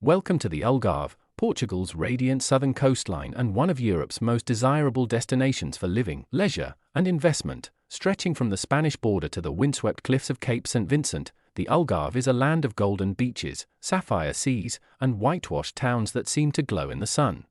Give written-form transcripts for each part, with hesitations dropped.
Welcome to the Algarve, Portugal's radiant southern coastline and one of Europe's most desirable destinations for living, leisure, and investment. Stretching from the Spanish border to the windswept cliffs of Cape St. Vincent, the Algarve is a land of golden beaches, sapphire seas, and whitewashed towns that seem to glow in the sun.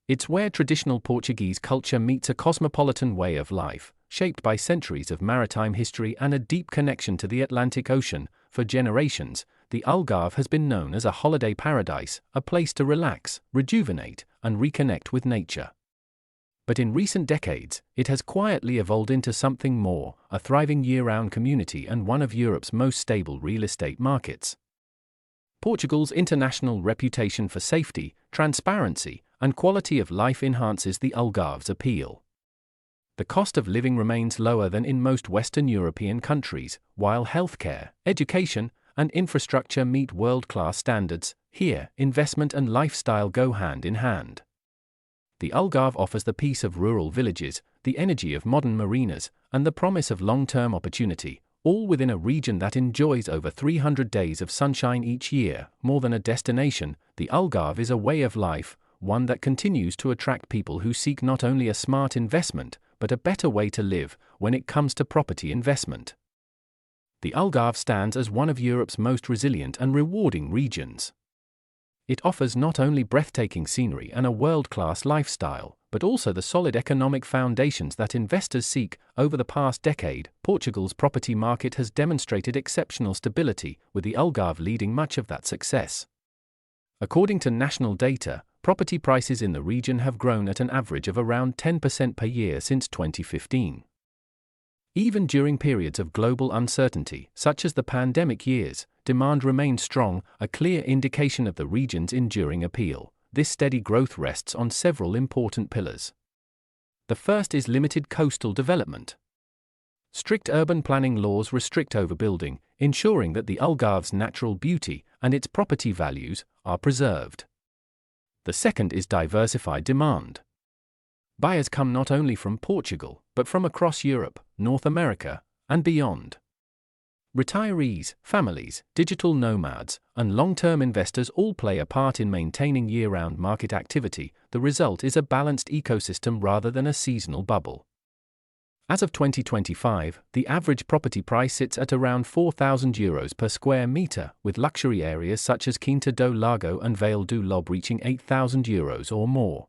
It's where traditional Portuguese culture meets a cosmopolitan way of life, shaped by centuries of maritime history and a deep connection to the Atlantic Ocean. For generations, the Algarve has been known as a holiday paradise, a place to relax, rejuvenate, and reconnect with nature. But in recent decades, it has quietly evolved into something more, a thriving year-round community and one of Europe's most stable real estate markets. Portugal's international reputation for safety, transparency, and quality of life enhances the Algarve's appeal. The cost of living remains lower than in most Western European countries, while healthcare, education, and infrastructure meet world-class standards. Here, investment and lifestyle go hand in hand. The Algarve offers the peace of rural villages, the energy of modern marinas, and the promise of long-term opportunity, all within a region that enjoys over 300 days of sunshine each year. More than a destination, the Algarve is a way of life, one that continues to attract people who seek not only a smart investment, but a better way to live. When it comes to property investment, the Algarve stands as one of Europe's most resilient and rewarding regions. It offers not only breathtaking scenery and a world-class lifestyle, but also the solid economic foundations that investors seek. Over the past decade, Portugal's property market has demonstrated exceptional stability, with the Algarve leading much of that success. According to national data, property prices in the region have grown at an average of around 10% per year since 2015. Even during periods of global uncertainty, such as the pandemic years, demand remained strong, a clear indication of the region's enduring appeal. This steady growth rests on several important pillars. The first is limited coastal development. Strict urban planning laws restrict overbuilding, ensuring that the Algarve's natural beauty and its property values are preserved. The second is diversified demand. Buyers come not only from Portugal, but from across Europe, North America, and beyond. Retirees, families, digital nomads, and long-term investors all play a part in maintaining year-round market activity. The result is a balanced ecosystem rather than a seasonal bubble. As of 2025, the average property price sits at around €4,000 per square meter, with luxury areas such as Quinta do Lago and Vale do Lobo reaching €8,000 or more.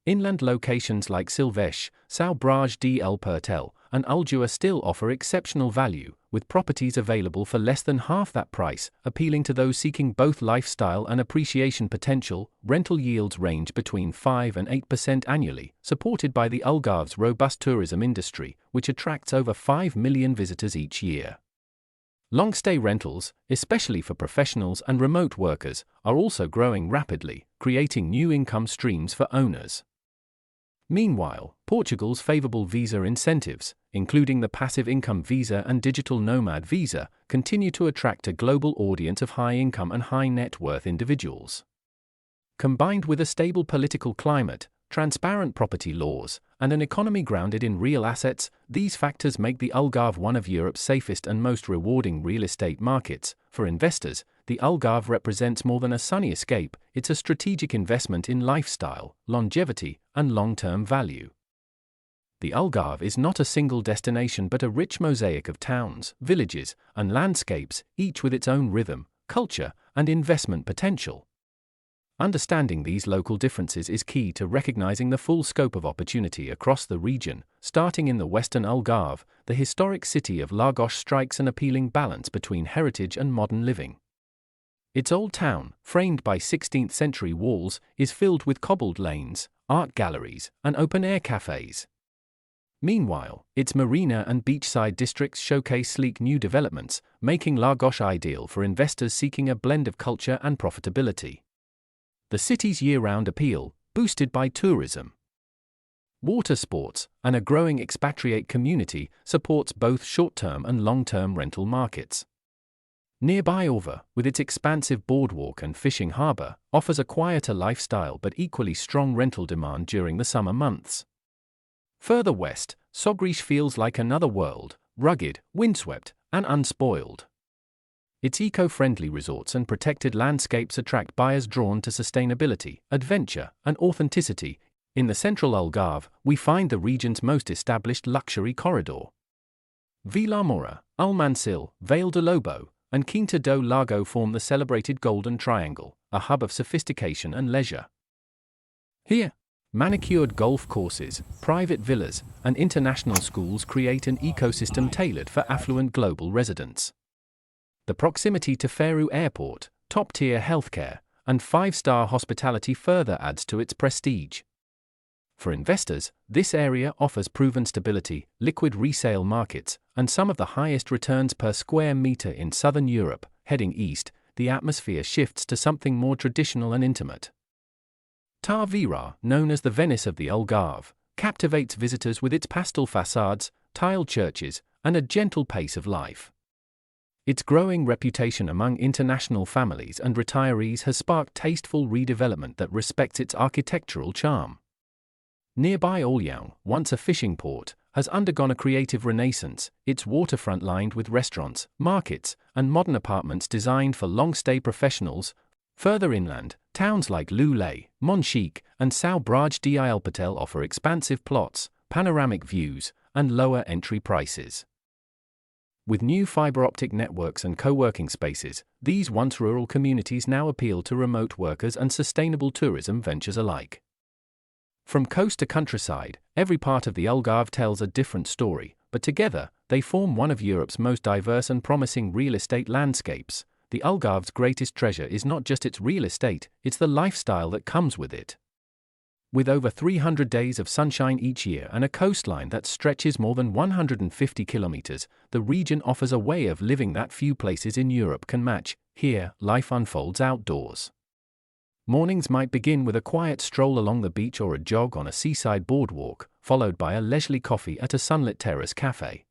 Inland locations like Silves, São Brás de El Portel, and Ulloa still offer exceptional value, with properties available for less than half that price, appealing to those seeking both lifestyle and appreciation potential. Rental yields range between 5 and 8% annually, supported by the Algarve's robust tourism industry, which attracts over 5 million visitors each year. Long-stay rentals, especially for professionals and remote workers, are also growing rapidly, creating new income streams for owners. Meanwhile, Portugal's favorable visa incentives, including the passive income visa and digital nomad visa, continue to attract a global audience of high-income and high-net-worth individuals. Combined with a stable political climate, transparent property laws, and an economy grounded in real assets, these factors make the Algarve one of Europe's safest and most rewarding real estate markets. For investors, the Algarve represents more than a sunny escape. It's a strategic investment in lifestyle, longevity, and long-term value. The Algarve is not a single destination but a rich mosaic of towns, villages, and landscapes, each with its own rhythm, culture, and investment potential. Understanding these local differences is key to recognizing the full scope of opportunity across the region. Starting in the western Algarve, the historic city of Lagos strikes an appealing balance between heritage and modern living. Its old town, framed by 16th-century walls, is filled with cobbled lanes, art galleries, and open-air cafes. Meanwhile, its marina and beachside districts showcase sleek new developments, making Lagos ideal for investors seeking a blend of culture and profitability. The city's year-round appeal, boosted by tourism, water sports, and a growing expatriate community, supports both short-term and long-term rental markets. Nearby Algarve, with its expansive boardwalk and fishing harbor, offers a quieter lifestyle but equally strong rental demand during the summer months. Further west, Sogrish feels like another world, rugged, windswept, and unspoiled. Its eco-friendly resorts and protected landscapes attract buyers drawn to sustainability, adventure, and authenticity. In the central Algarve, we find the region's most established luxury corridor. Vilamora, Almansil, Vale de Lobo, and Quinta do Lago form the celebrated Golden Triangle, a hub of sophistication and leisure. Here, manicured golf courses, private villas, and international schools create an ecosystem tailored for affluent global residents. The proximity to Faro Airport, top-tier healthcare, and five-star hospitality further adds to its prestige. For investors, this area offers proven stability, liquid resale markets, and some of the highest returns per square meter in southern Europe. Heading east, the atmosphere shifts to something more traditional and intimate. Tavira, known as the Venice of the Algarve, captivates visitors with its pastel facades, tiled churches, and a gentle pace of life. Its growing reputation among international families and retirees has sparked tasteful redevelopment that respects its architectural charm. Nearby Olhão, once a fishing port, has undergone a creative renaissance, its waterfront lined with restaurants, markets, and modern apartments designed for long-stay professionals. Further inland, towns like Lulé, Monchique, and São Brás de Ilhéapotel offer expansive plots, panoramic views, and lower entry prices. With new fiber-optic networks and co-working spaces, these once rural communities now appeal to remote workers and sustainable tourism ventures alike. From coast to countryside, every part of the Algarve tells a different story, but together, they form one of Europe's most diverse and promising real estate landscapes. The Algarve's greatest treasure is not just its real estate, it's the lifestyle that comes with it. With over 300 days of sunshine each year and a coastline that stretches more than 150 kilometers, the region offers a way of living that few places in Europe can match. Here, life unfolds outdoors. Mornings might begin with a quiet stroll along the beach or a jog on a seaside boardwalk, followed by a leisurely coffee at a sunlit terrace cafe.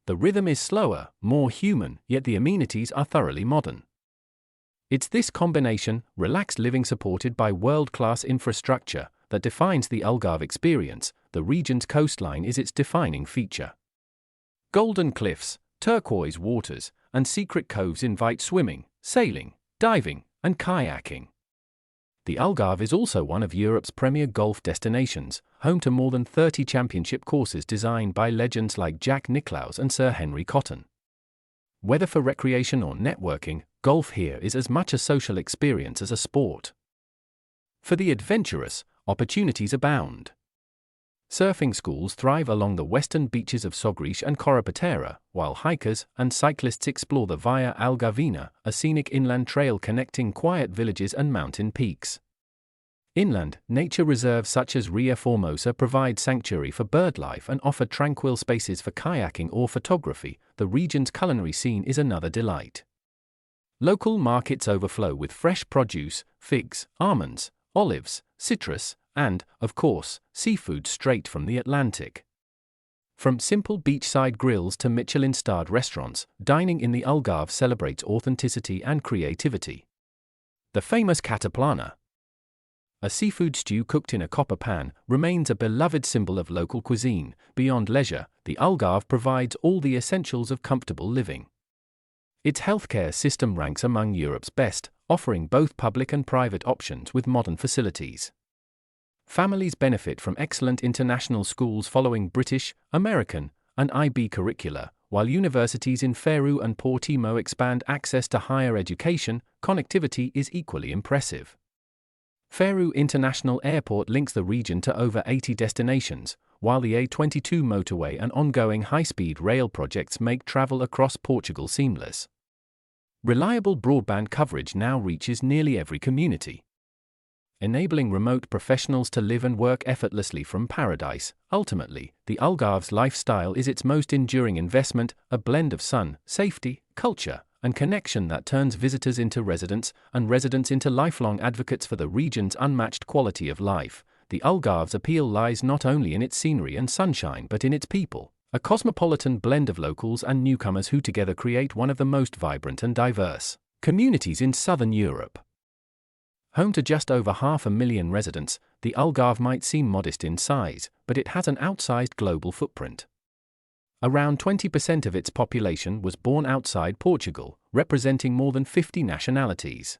The rhythm is slower, more human, yet the amenities are thoroughly modern. It's this combination, relaxed living supported by world-class infrastructure, that defines the Algarve experience. The region's coastline is its defining feature. Golden cliffs, turquoise waters, and secret coves invite swimming, sailing, diving, and kayaking. The Algarve is also one of Europe's premier golf destinations, home to more than 30 championship courses designed by legends like Jack Nicklaus and Sir Henry Cotton. Whether for recreation or networking, golf here is as much a social experience as a sport. For the adventurous, opportunities abound. Surfing schools thrive along the western beaches of Sogrish and Corripatera, while hikers and cyclists explore the Via Algarvina, a scenic inland trail connecting quiet villages and mountain peaks. Inland, nature reserves such as Ria Formosa provide sanctuary for birdlife and offer tranquil spaces for kayaking or photography. The region's culinary scene is another delight. Local markets overflow with fresh produce, figs, almonds, olives, citrus, and, of course, seafood straight from the Atlantic. From simple beachside grills to Michelin-starred restaurants, dining in the Algarve celebrates authenticity and creativity. The famous cataplana, a seafood stew cooked in a copper pan, remains a beloved symbol of local cuisine. Beyond leisure, the Algarve provides all the essentials of comfortable living. Its healthcare system ranks among Europe's best, offering both public and private options with modern facilities. Families benefit from excellent international schools following British, American, and IB curricula, while universities in Faro and Portimão expand access to higher education. Connectivity is equally impressive. Faro International Airport links the region to over 80 destinations, while the A22 motorway and ongoing high-speed rail projects make travel across Portugal seamless. Reliable broadband coverage now reaches nearly every community, enabling remote professionals to live and work effortlessly from paradise. Ultimately, the Algarve's lifestyle is its most enduring investment, a blend of sun, safety, culture, and connection that turns visitors into residents and residents into lifelong advocates for the region's unmatched quality of life. The Algarve's appeal lies not only in its scenery and sunshine but in its people, a cosmopolitan blend of locals and newcomers who together create one of the most vibrant and diverse communities in southern Europe. Home to just over 500,000 residents, the Algarve might seem modest in size, but it has an outsized global footprint. Around 20% of its population was born outside Portugal, representing more than 50 nationalities.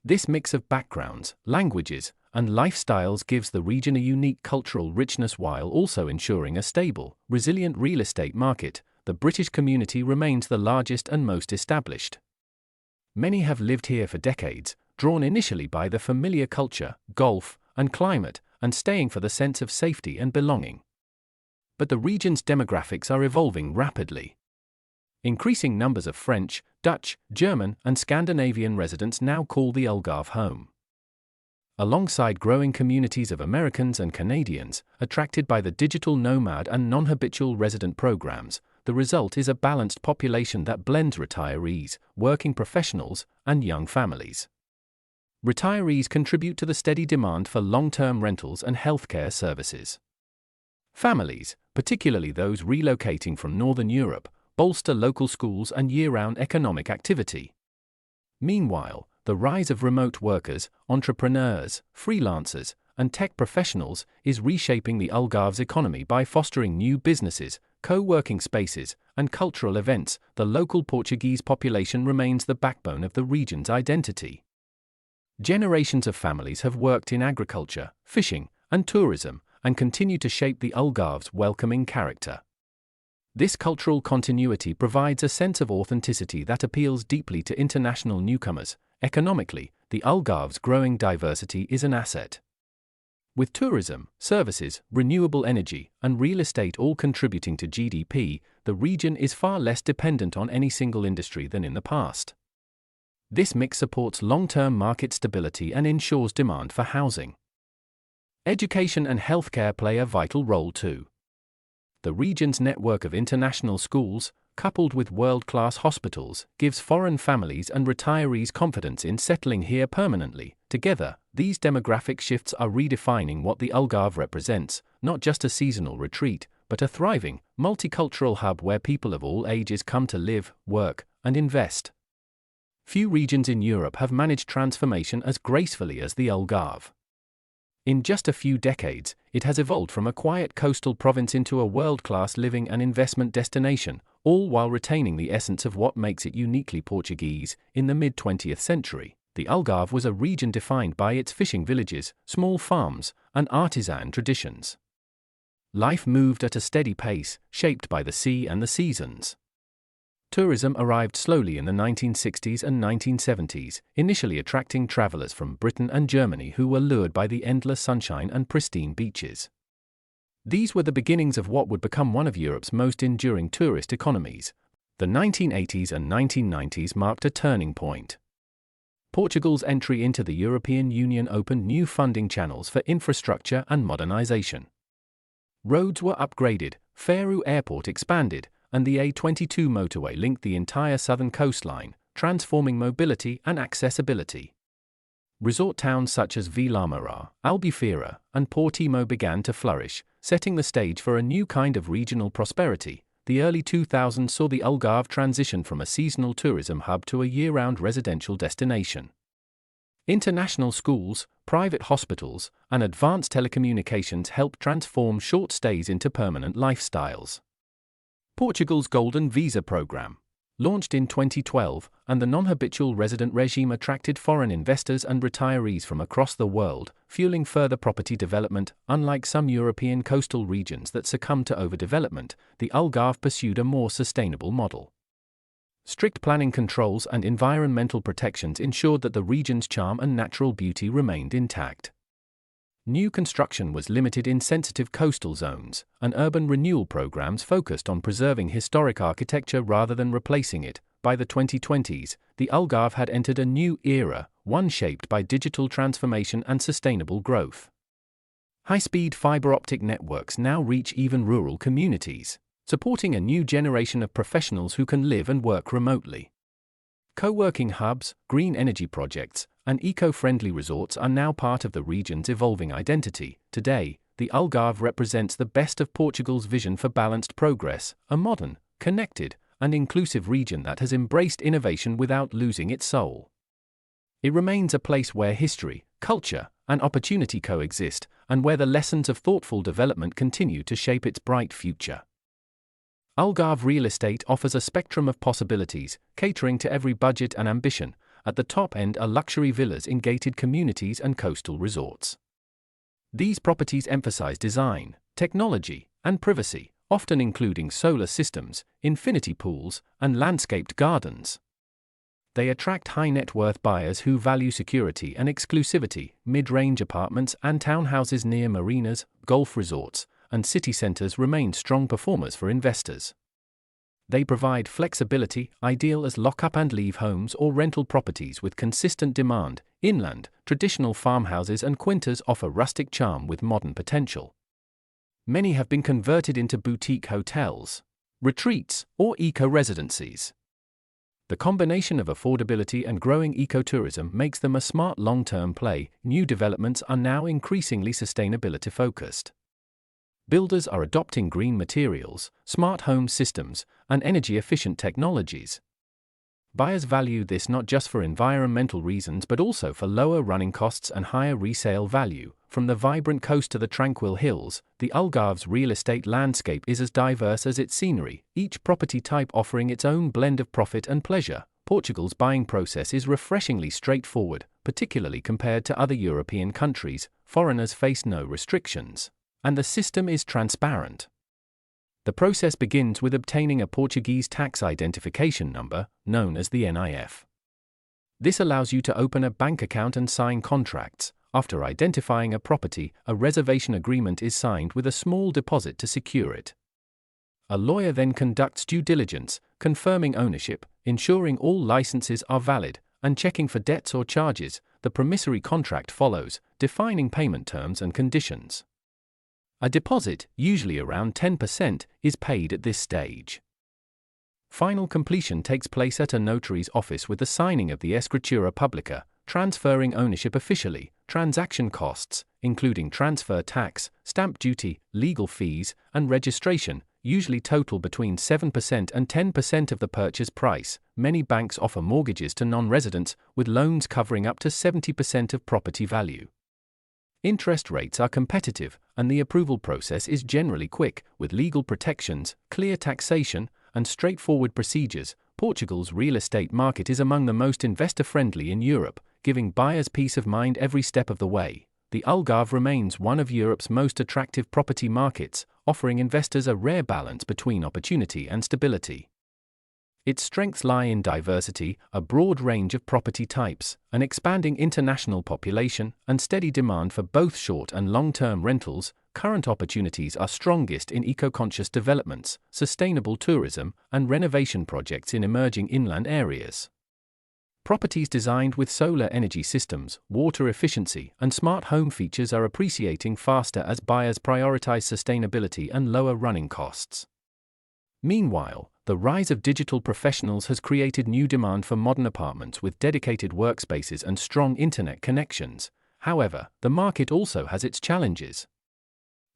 This mix of backgrounds, languages, and lifestyles gives the region a unique cultural richness while also ensuring a stable, resilient real estate market. The British community remains the largest and most established. Many have lived here for decades, drawn initially by the familiar culture, golf, and climate, and staying for the sense of safety and belonging. But the region's demographics are evolving rapidly. Increasing numbers of French, Dutch, German, and Scandinavian residents now call the Algarve home. Alongside growing communities of Americans and Canadians, attracted by the digital nomad and non-habitual resident programs, the result is a balanced population that blends retirees, working professionals, and young families. Retirees contribute to the steady demand for long-term rentals and healthcare services. Families, particularly those relocating from Northern Europe, bolster local schools and year-round economic activity. Meanwhile, the rise of remote workers, entrepreneurs, freelancers, and tech professionals is reshaping the Algarve's economy by fostering new businesses, co-working spaces, and cultural events. The local Portuguese population remains the backbone of the region's identity. Generations of families have worked in agriculture, fishing, and tourism, and continue to shape the Algarve's welcoming character. This cultural continuity provides a sense of authenticity that appeals deeply to international newcomers. Economically, the Algarve's growing diversity is an asset. With tourism, services, renewable energy, and real estate all contributing to GDP, the region is far less dependent on any single industry than in the past. This mix supports long-term market stability and ensures demand for housing. Education and healthcare play a vital role too. The region's network of international schools, coupled with world-class hospitals, gives foreign families and retirees confidence in settling here permanently. Together, these demographic shifts are redefining what the Algarve represents, not just a seasonal retreat, but a thriving, multicultural hub where people of all ages come to live, work, and invest. Few regions in Europe have managed transformation as gracefully as the Algarve. In just a few decades, it has evolved from a quiet coastal province into a world-class living and investment destination, all while retaining the essence of what makes it uniquely Portuguese. In the mid-20th century, the Algarve was a region defined by its fishing villages, small farms, and artisan traditions. Life moved at a steady pace, shaped by the sea and the seasons. Tourism arrived slowly in the 1960s and 1970s, initially attracting travelers from Britain and Germany who were lured by the endless sunshine and pristine beaches. These were the beginnings of what would become one of Europe's most enduring tourist economies. The 1980s and 1990s marked a turning point. Portugal's entry into the European Union opened new funding channels for infrastructure and modernization. Roads were upgraded, Faro Airport expanded, and the A22 motorway linked the entire southern coastline, transforming mobility and accessibility. Resort towns such as Vilamarã, Albufeira, and Portimão began to flourish, setting the stage for a new kind of regional prosperity. The early 2000s saw the Algarve transition from a seasonal tourism hub to a year-round residential destination. International schools, private hospitals, and advanced telecommunications helped transform short stays into permanent lifestyles. Portugal's Golden Visa program, launched in 2012, and the non-habitual resident regime attracted foreign investors and retirees from across the world, fueling further property development. Unlike some European coastal regions that succumbed to overdevelopment, the Algarve pursued a more sustainable model. Strict planning controls and environmental protections ensured that the region's charm and natural beauty remained intact. New construction was limited in sensitive coastal zones, and urban renewal programs focused on preserving historic architecture rather than replacing it. By the 2020s, the Algarve had entered a new era, one shaped by digital transformation and sustainable growth. High-speed fiber optic networks now reach even rural communities, supporting a new generation of professionals who can live and work remotely. Co-working hubs, green energy projects, and eco-friendly resorts are now part of the region's evolving identity. Today, the Algarve represents the best of Portugal's vision for balanced progress, a modern, connected, and inclusive region that has embraced innovation without losing its soul. It remains a place where history, culture, and opportunity coexist, and where the lessons of thoughtful development continue to shape its bright future. Algarve real estate offers a spectrum of possibilities, catering to every budget and ambition. At the top end are luxury villas in gated communities and coastal resorts. These properties emphasize design, technology, and privacy, often including solar systems, infinity pools, and landscaped gardens. They attract high-net-worth buyers who value security and exclusivity. Mid-range apartments and townhouses near marinas, golf resorts, and city centers remain strong performers for investors. They provide flexibility, ideal as lock-up and leave homes or rental properties with consistent demand. Inland, traditional farmhouses and quintas offer rustic charm with modern potential. Many have been converted into boutique hotels, retreats, or eco-residencies. The combination of affordability and growing ecotourism makes them a smart long-term play. New developments are now increasingly sustainability-focused. Builders are adopting green materials, smart home systems, and energy-efficient technologies. Buyers value this not just for environmental reasons but also for lower running costs and higher resale value. From the vibrant coast to the tranquil hills, the Algarve's real estate landscape is as diverse as its scenery, each property type offering its own blend of profit and pleasure. Portugal's buying process is refreshingly straightforward, particularly compared to other European countries. Foreigners face no restrictions, and the system is transparent. The process begins with obtaining a Portuguese tax identification number, known as the NIF. This allows you to open a bank account and sign contracts. After identifying a property, a reservation agreement is signed with a small deposit to secure it. A lawyer then conducts due diligence, confirming ownership, ensuring all licenses are valid, and checking for debts or charges. The promissory contract follows, defining payment terms and conditions. A deposit, usually around 10%, is paid at this stage. Final completion takes place at a notary's office with the signing of the Escritura Publica, transferring ownership officially. Transaction costs, including transfer tax, stamp duty, legal fees, and registration, usually total between 7% and 10% of the purchase price. Many banks offer mortgages to non-residents, with loans covering up to 70% of property value. Interest rates are competitive, and the approval process is generally quick, with legal protections, clear taxation, and straightforward procedures. Portugal's real estate market is among the most investor-friendly in Europe, giving buyers peace of mind every step of the way. The Algarve remains one of Europe's most attractive property markets, offering investors a rare balance between opportunity and stability. Its strengths lie in diversity, a broad range of property types, an expanding international population, and steady demand for both short and long-term rentals. Current opportunities are strongest in eco-conscious developments, sustainable tourism, and renovation projects in emerging inland areas. Properties designed with solar energy systems, water efficiency, and smart home features are appreciating faster as buyers prioritize sustainability and lower running costs. Meanwhile, the rise of digital professionals has created new demand for modern apartments with dedicated workspaces and strong internet connections. However, the market also has its challenges.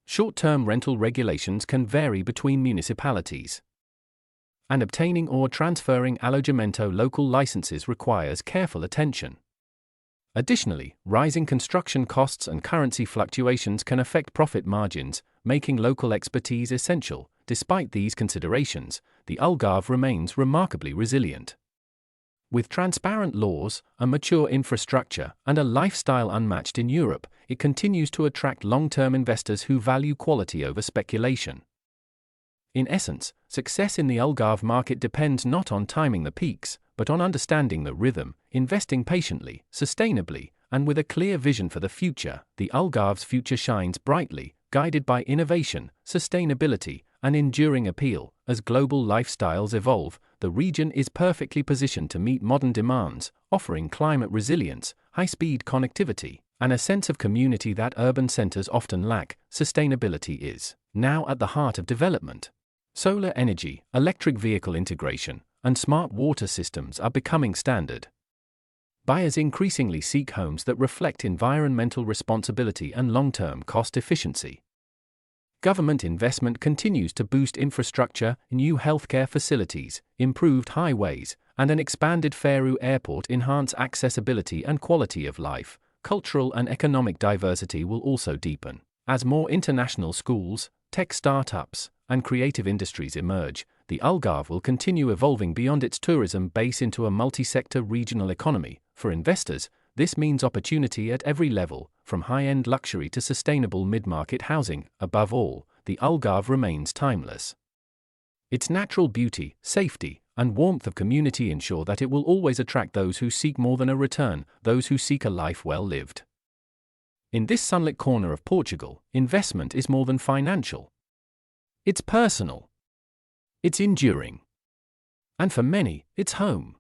Short-term rental regulations can vary between municipalities, and obtaining or transferring alloggiamento local licenses requires careful attention. Additionally, rising construction costs and currency fluctuations can affect profit margins, making local expertise essential. Despite these considerations, the Algarve remains remarkably resilient. With transparent laws, a mature infrastructure, and a lifestyle unmatched in Europe, it continues to attract long-term investors who value quality over speculation. In essence, success in the Algarve market depends not on timing the peaks, but on understanding the rhythm, investing patiently, sustainably, and with a clear vision for the future. The Algarve's future shines brightly, guided by innovation, sustainability, and enduring appeal. As global lifestyles evolve, the region is perfectly positioned to meet modern demands, offering climate resilience, high-speed connectivity, and a sense of community that urban centers often lack. Sustainability is now at the heart of development. Solar energy, electric vehicle integration, and smart water systems are becoming standard. Buyers increasingly seek homes that reflect environmental responsibility and long-term cost efficiency. Government investment continues to boost infrastructure, new healthcare facilities, improved highways, and an expanded Faro airport enhance accessibility and quality of life. Cultural and economic diversity will also deepen, as more international schools, tech startups, and creative industries emerge, the Algarve will continue evolving beyond its tourism base into a multi-sector regional economy. For investors, this means opportunity at every level, from high-end luxury to sustainable mid-market housing. Above all, the Algarve remains timeless. Its natural beauty, safety, and warmth of community ensure that it will always attract those who seek more than a return, those who seek a life well lived. In this sunlit corner of Portugal, investment is more than financial. It's personal. It's enduring. And for many, it's home.